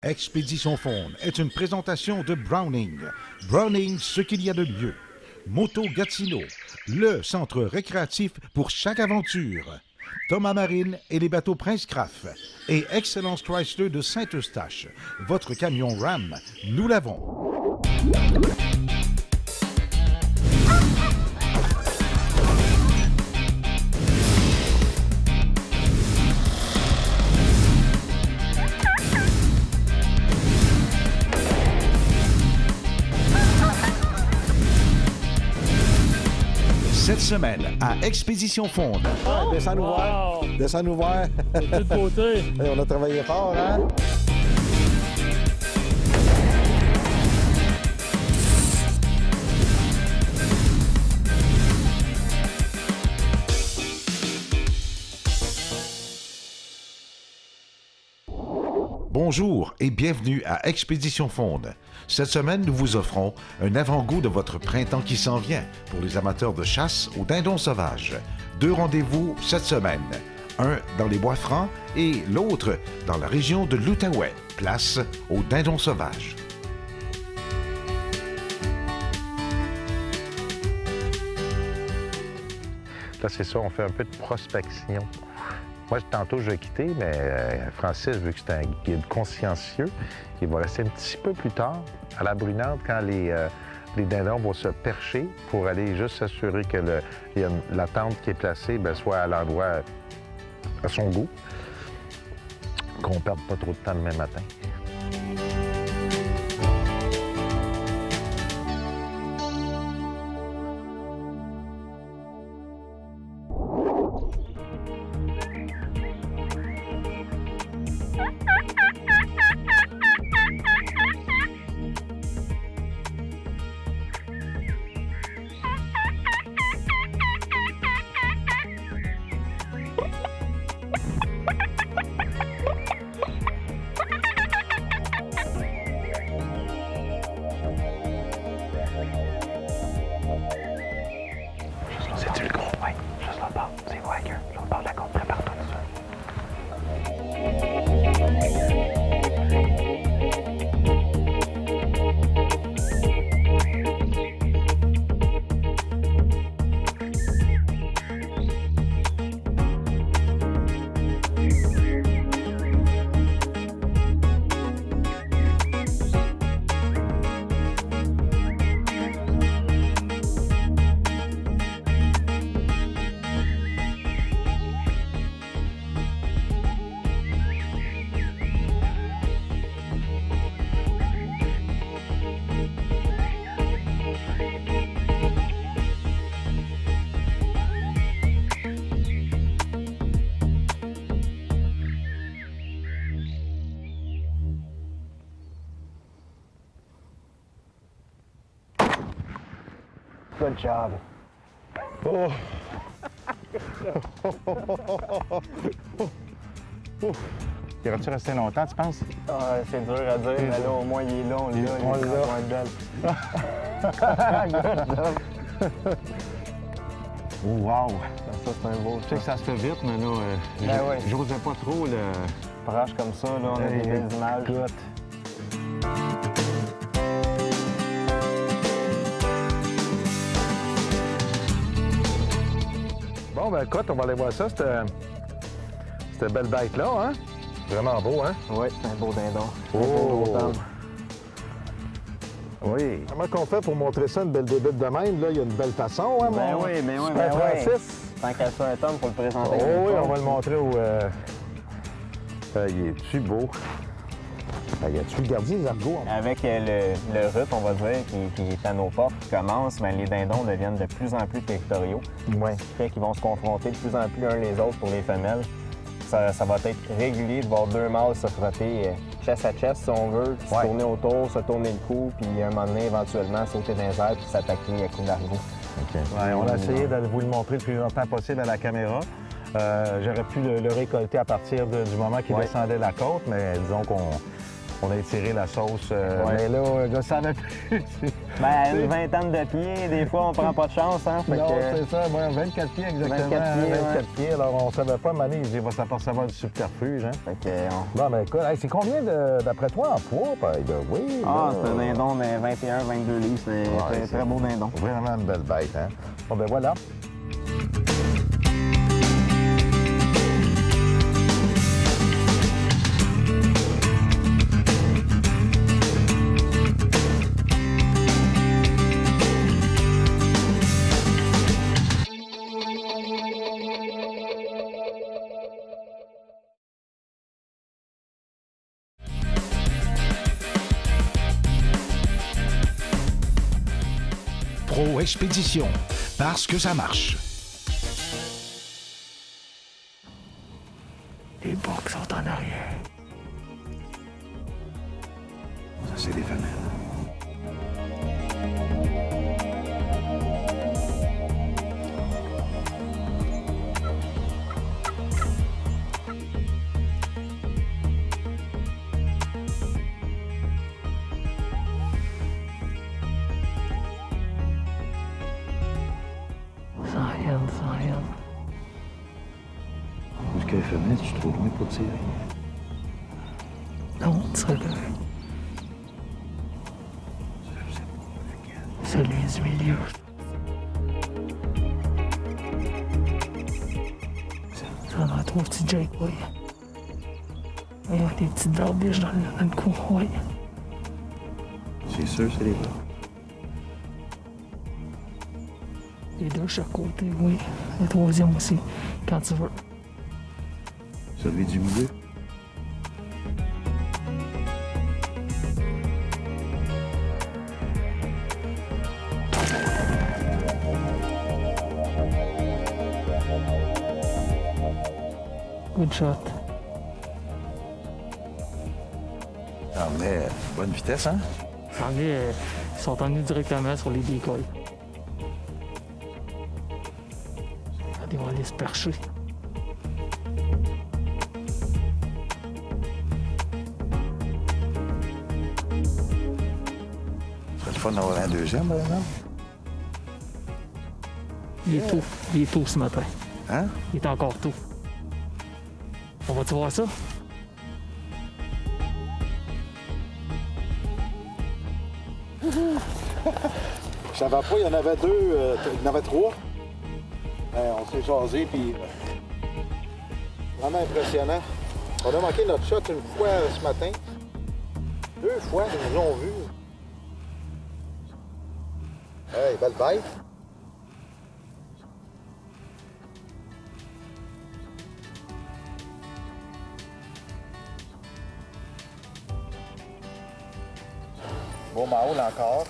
Expédition Faune est une présentation de Browning. Browning, ce qu'il y a de mieux. Moto Gatineau, le centre récréatif pour chaque aventure. Thomas Marine et les bateaux Prince Craft. Et Excellence Chrysler de Saint-Eustache. Votre camion Ram, nous l'avons. Cette semaine, à Expédition Faune. Ouais, descends-nous voir. Descends-nous voir. De toute beauté. Hey, on a travaillé fort, hein? Bonjour et bienvenue à Expédition Faune. Cette semaine, nous vous offrons un avant-goût de votre printemps qui s'en vient pour les amateurs de chasse aux dindons sauvages. 2 rendez-vous cette semaine. Un dans les Bois-Francs et l'autre dans la région de l'Outaouais. Place aux dindons sauvages. Là, c'est ça, on fait un peu de prospection. Moi, tantôt, je vais quitter, mais Francis, vu que c'est un guide consciencieux, il va rester un petit peu plus tard, à la brunante, quand les dindons vont se percher pour aller juste s'assurer que la tente qui est placée soit à l'endroit à son goût, qu'on ne perde pas trop de temps demain matin. C'est-tu le gros? Oui, juste là-bas. C'est vrai que l'autre bord de la côte, prépare-toi tout ça. Good job. Oh. Il aurait-tu resté longtemps, tu penses? Ah, c'est dur à dire, mais là, au moins, il est long. On l'a. Good job. Oh, wow! Ça, c'est un beau. Je sais que ça se fait vite, mais là, ouais. j'osais pas trop le... Proche comme ça, là, on a des belles images. Écoute. Bon, ben écoute, on va aller voir ça, cette belle bête-là, hein? Vraiment beau, hein? Oui, c'est un beau dindon. Oh! Un beau dindon. Oui. Comment qu'on fait pour montrer ça, une belle débite de même? Là, il y a une belle façon, hein, Ben mon oui, ben oui, super ben oui. Francis? Tant qu'à ça, un tome, faut le présenter. Oh comme oui, ça. on va le montrer au... il est-tu beau? Y a-tu le gardien des argots? Avec le rut, on va dire, qui est à nos portes, qui commence, mais les dindons deviennent de plus en plus territoriaux. Oui. Ce qui fait qu'ils vont se confronter de plus en plus un les autres pour les femelles. Ça va être régulier de voir 2 mâles se frotter chest à chest, si on veut, puis se tourner autour, se tourner le cou, puis à un moment donné, éventuellement, sauter dans les airs puis s'attaquer à coups d'argot. Okay. Ouais, on a essayé de vous le montrer le plus longtemps possible à la caméra. J'aurais pu le récolter à partir du moment qu'il descendait la côte, mais disons qu'on On a étiré la sauce. Mais là, je savais plus. Ben, une vingtaine de pieds, des fois, on prend pas de chance, hein? Fait Non, que- c'est ça. Moi, 24 pieds exactement. 24 pieds, 24 pieds. Alors, on savait pas, Mané, il va s'apercevoir du subterfuge. Hein? Fait que, Bon, ben écoute, hey, c'est combien, d'après toi, en poids, by the way? Ah, là? c'est un dindon de 21-22 livres. C'est Ouais, très beau dindon. Vraiment une belle bête, hein? Bon, ben voilà. Pro Expédition, parce que ça marche. Les box sont en arrière. Ça, c'est des femelles. Sans rien. Jusqu'à les femelles, tu trouves loin pour tirer. Non, celui du milieu. Ça en a trop petit Jake, oui. Il y a des petites barbiches dans le cou, oui. C'est sûr, c'est les bras. Les deux chaque côté, oui. Le troisième aussi, quand tu veux. Celui du milieu. Good shot. Ça emmenait bonne vitesse, hein? Ils sont venus directement sur les decoys. Ils vont aller se percher. Ce serait le fun d'avoir un deuxième, par exemple. Il est tôt ce matin. Hein? Il est encore tôt. On va-tu voir ça? Je savais pas, il y en avait deux, il y en avait trois. On s'est jasé, puis vraiment impressionnant. On a manqué notre shot une fois ce matin. Deux fois, ils nous ont vus. Hey, belle bête. Beau mâle encore.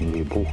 Il est beau.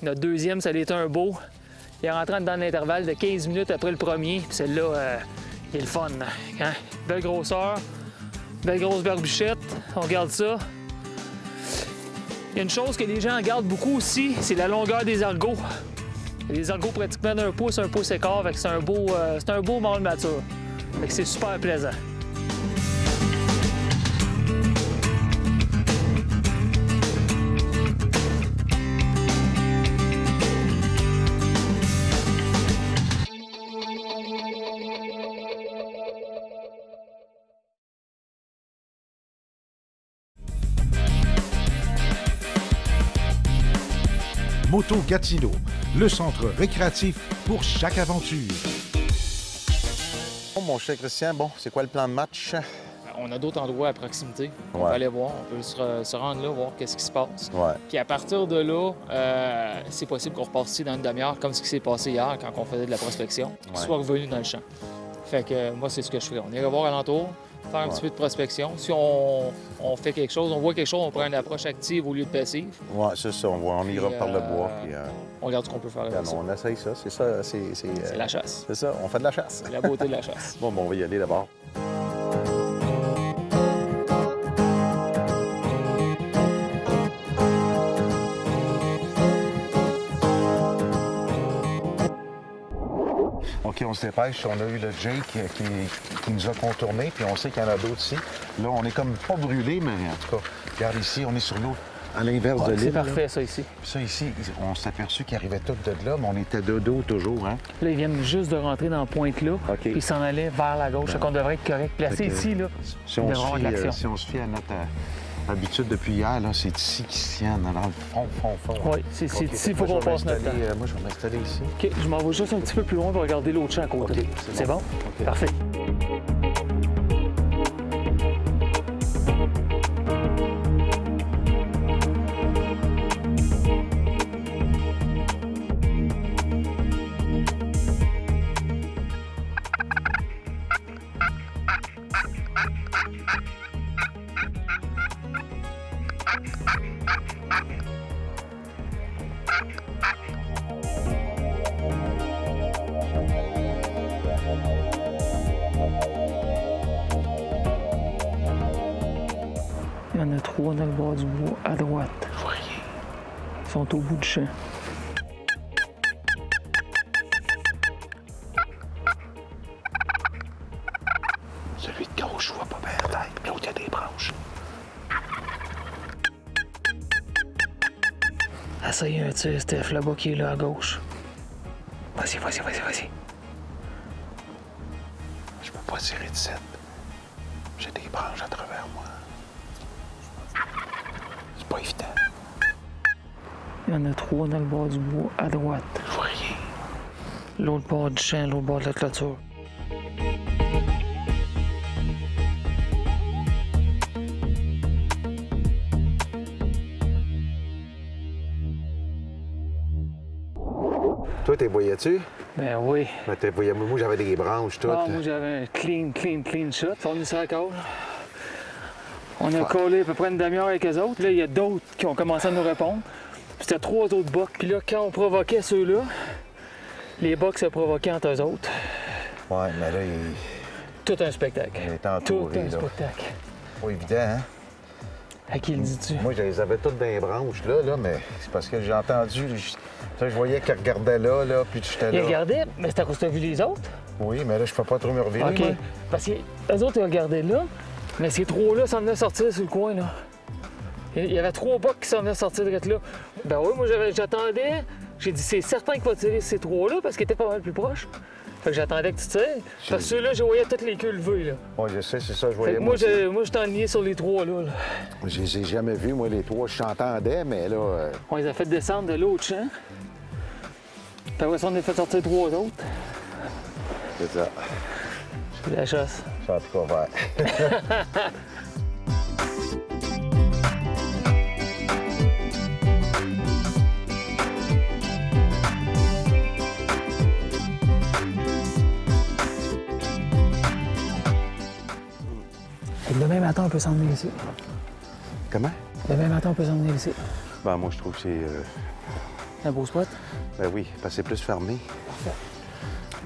Notre deuxième, ça a été un beau. Il est rentré dans l'intervalle de 15 minutes après le premier. Puis celle-là, il est le fun. Hein? Belle grosseur, belle grosse barbichette. On regarde ça. Il y a une chose que les gens regardent beaucoup aussi, c'est la longueur des ergots. Les ergots pratiquement d'1 pouce, 1 pouce et quart. C'est un beau mâle mature. Fait que c'est super plaisant. Moto Gatineau, le centre récréatif pour chaque aventure. Bon, mon cher Christian, bon, c'est quoi le plan de match? On a d'autres endroits à proximité. On peut aller voir, on peut se rendre là, voir qu'est-ce qui se passe. Ouais. Puis à partir de là, c'est possible qu'on reparte ici dans une demi-heure, comme ce qui s'est passé hier quand on faisait de la prospection, soit revenu dans le champ. Fait que moi, c'est ce que je ferais. On irait voir alentour, faire un petit peu de prospection. Si on fait quelque chose, on voit quelque chose, on prend une approche active au lieu de passive. Ouais, c'est ça. On ira par le bois. Puis, on regarde ce qu'on peut faire avec ça. On essaye ça. C'est ça. C'est la chasse. C'est ça. On fait de la chasse. C'est la beauté de la chasse. Bon, on va y aller d'abord. OK, on se dépêche. On a eu le Jake qui nous a contournés, puis on sait qu'il y en a d'autres ici. Là, on est comme pas brûlés, mais en tout cas, regarde ici, on est sur l'eau à l'inverse de l'île. C'est parfait, ça, ici. Puis ça, ici, on s'est aperçu qu'ils arrivaient tous de là, mais on était de dos toujours, hein? Là, ils viennent juste de rentrer dans la pointe-là, puis ils s'en allaient vers la gauche. Fait qu'on devrait être correct. Placé ici, là, si on se fie à notre habitude depuis hier, là, c'est ici qu'ils se tiennent, dans le fond. Oui, c'est ici qu'il faut qu'on passe notre temps. Moi, je vais m'installer ici. OK, je m'en vais juste un petit peu plus loin pour regarder l'autre champ à côté. Okay, c'est bon? Okay. Parfait. Il y en a 3 dans le bord du bois, à droite. Je vois rien. Ils sont au bout du champ. Celui de gauche, je vois pas bien la tête, mais l'autre, il y a des branches. Ah, ça, il y a un tir, Steph, là-bas, qui est là, à gauche. Vas-y. Je peux pas tirer de 7. J'ai des branches à travers moi. C'est pas évident. Il y en a 3 dans le bord du bois, à droite. Je vois rien. L'autre bord du champ, l'autre bord de la clôture. Toi, t'es voyais-tu? Ben oui. Moi, j'avais des branches toutes. Ah, moi, j'avais un clean shot. On est sur la colle. On a collé à peu près une demi-heure avec eux autres. Là, il y a d'autres qui ont commencé à nous répondre. Puis c'était 3 autres bocs. Puis là, quand on provoquait ceux-là, les bocs se provoquaient entre eux autres. Ouais, mais là, Tout un spectacle. il est entouré, Tout un là. spectacle. Pas évident, hein? À qui le dis-tu? Moi, je les avais toutes dans les branches, là, mais c'est parce que j'ai entendu... Je voyais qu'ils regardaient là, puis j'étais là. Ils regardaient, mais c'est à cause que tu as vu les autres. Oui, mais là, je peux pas trop me revirer, OK. moi. Parce que eux autres, ils regardaient là, mais ces 3-là s'en venaient sortir sur le coin, là. Il y avait 3 bocs qui s'en venaient sortir de là. Ben oui, moi, j'attendais. J'ai dit, c'est certain qu'il va tirer ces 3-là parce qu'ils étaient pas mal plus proches. Fait que j'attendais que tu tires. Parce que ceux-là, je voyais toutes les queues levées, là. Oui, je sais, c'est ça, je Fait voyais. que moi, j'étais enligné sur les 3-là. Là. Je les ai jamais vus, moi, les 3. Je t'entendais, mais là... On les a fait descendre de l'autre champ. Puis après ça, on a fait sortir 3 autres. C'est ça. C'est la chasse. Ça a tout couvert. Fait que demain matin, on peut s'en venir ici. Comment? Demain matin, on peut s'en venir ici. Ben, moi, je trouve que c'est... Un beau spot? Ben oui, parce que c'est plus fermé. Parfait.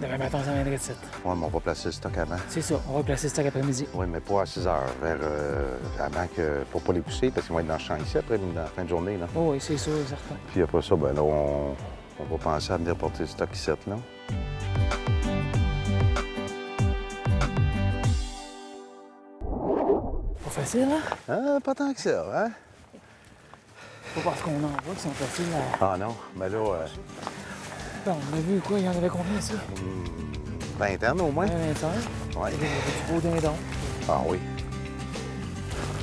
Demain matin, ça viendrait de 7. Oui, mais on va placer le stock avant. C'est ça, on va placer le stock après-midi. Oui, mais pas à 6 heures, avant que... pour pas les pousser, parce qu'ils vont être dans le champ ici après, dans la fin de journée, là. Oh, oui, c'est sûr, certain. Puis après ça, ben là, on va penser à venir porter le stock ici, là. Pas facile, hein? Ah, pas tant que ça, hein? Pas parce qu'on en voit qu'ils sont faciles à... Ah non, mais là, Bon, on a vu quoi? Il y en avait combien, ici? vingtaine au moins. 25. Oui. Il y avait du beau dindon. Ah oui.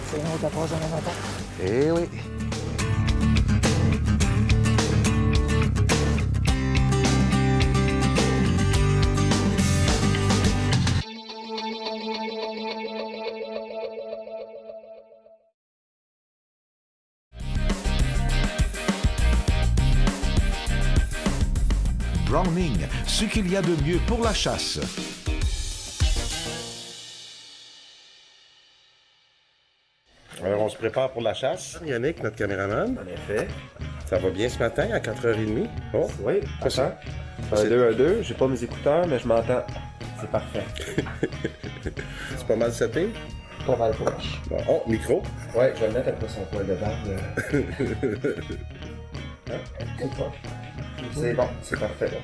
C'est une autre approche demain matin. Eh oui. Browning, ce qu'il y a de mieux pour la chasse. Alors, on se prépare pour la chasse. Yannick, notre caméraman. En effet. Ça va bien ce matin à 4h30? Oh, Oui, c'est ça. Un 2 à 2, j'ai pas mes écouteurs, mais je m'entends. C'est parfait. C'est pas mal seté? Pas mal proche. Bon, oh, micro. Ouais, je vais le mettre après son poil de barbe. C'est proche. C'est bon, c'est parfait. Là.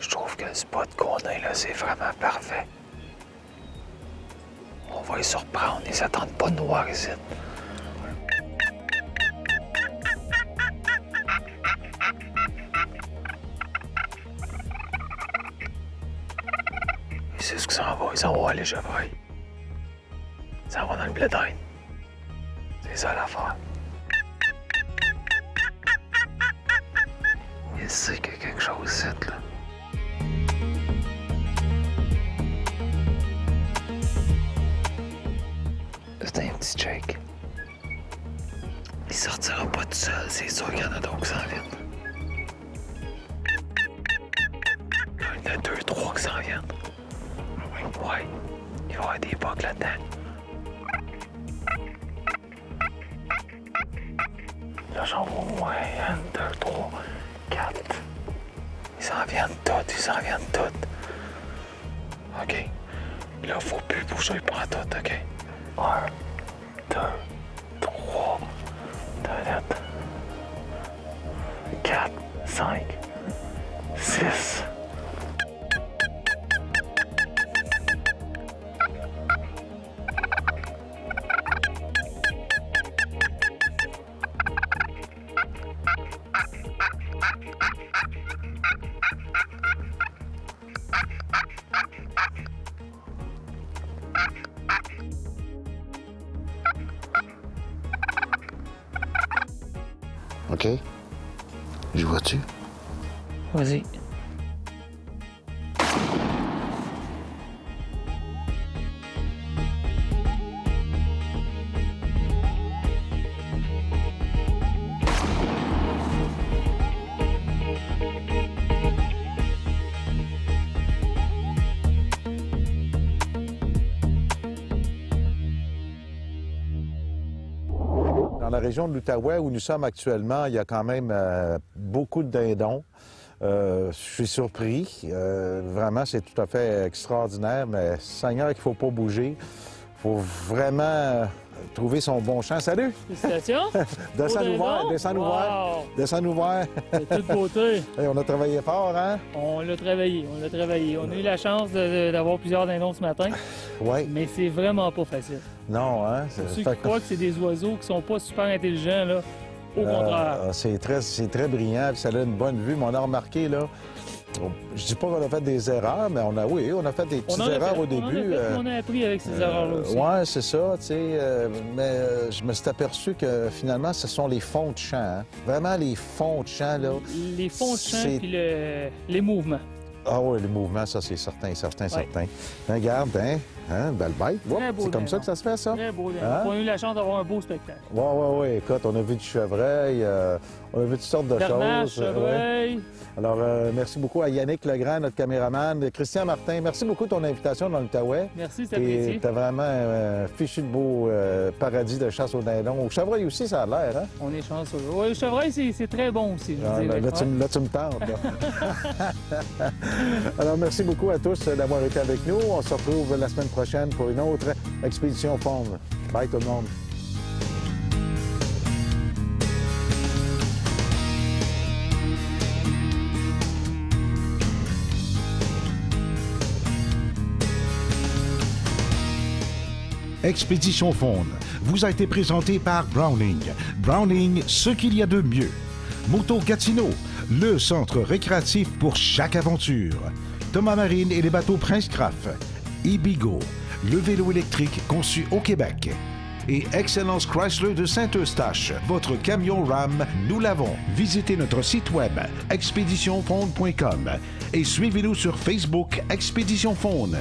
Je trouve que le spot qu'on a là, c'est vraiment parfait. On va les surprendre, ils s'attendent pas de noir ici. Et c'est ce que ça va, ils s'en vont aller chevreuil. Ça va dans le blé d'Inde. C'est ça l'affaire. Il sait qu'il y a quelque chose ici, là. C'est un petit Jake. Il sortira pas tout seul, c'est sûr qu'il y en a d'autres qui s'en viennent. Il y en a 2, 3 qui s'en viennent. Ouais, il va y avoir des bugs là-dedans. Là, j'en vois au moins 1, 2, 3, 4. Ils s'en viennent toutes, ils s'en viennent toutes. OK. Là, faut plus bouger pour tout, OK? 1, 2, 3, 4, 5, 6. OK? J'y vois-tu? Vas-y. Dans la région de l'Outaouais où nous sommes actuellement, il y a quand même beaucoup de dindons. Je suis surpris. Vraiment, c'est tout à fait extraordinaire, mais Seigneur qu'il ne faut pas bouger. Il faut vraiment trouver son bon champ. Salut! Félicitations! Descends-nous voir, descends-nous voir. Descends-nous voir. De toute beauté. Hey, on a travaillé fort, hein? On l'a travaillé, on l'a travaillé. On a eu la chance d'avoir plusieurs dindons ce matin, Oui. mais c'est vraiment pas facile. Non, hein? Pour ceux qui croient que c'est des oiseaux qui sont pas super intelligents, là, au contraire. C'est très brillant, puis ça a une bonne vue, mais on a remarqué, là, je dis pas qu'on a fait des erreurs, mais on a fait des petites erreurs au début. On a appris avec ces erreurs-là aussi. Oui, c'est ça, tu sais, mais je me suis aperçu que finalement, ce sont les fonds de champ, hein? Vraiment les fonds de champ, là. Les fonds de champ puis les mouvements. Ah oui, les mouvements, ça, c'est certain. Regarde, belle bête. C'est comme ça que ça se fait, ça? Très beau. Hein? On a eu la chance d'avoir un beau spectacle. Oui. Écoute, on a vu du chevreuil, On a vu toutes sortes de Bernache, choses. Chevreuil. Alors, merci beaucoup à Yannick Legrand, notre caméraman. Christian Martin, merci beaucoup de ton invitation dans l'Outaouais. Merci, c'était Et apprécié. t'as vraiment fichu de beau paradis de chasse au dindon. Au chevreuil aussi, ça a l'air, hein? On est chanceux. Oui, le chevreuil, c'est très bon aussi, je Ah, dirais. là, tu me tentes. Là. Alors, merci beaucoup à tous d'avoir été avec nous. On se retrouve la semaine prochaine pour une autre expédition faune. Bye tout le monde. Expédition Faune vous a été présenté par Browning. Browning, ce qu'il y a de mieux. Moto Gatineau, le centre récréatif pour chaque aventure. Thomas Marine et les bateaux Prince Craft. Ibigo, le vélo électrique conçu au Québec. Et Excellence Chrysler de Saint-Eustache, votre camion RAM, nous l'avons. Visitez notre site web expéditionfaune.com et suivez-nous sur Facebook Expédition Faune.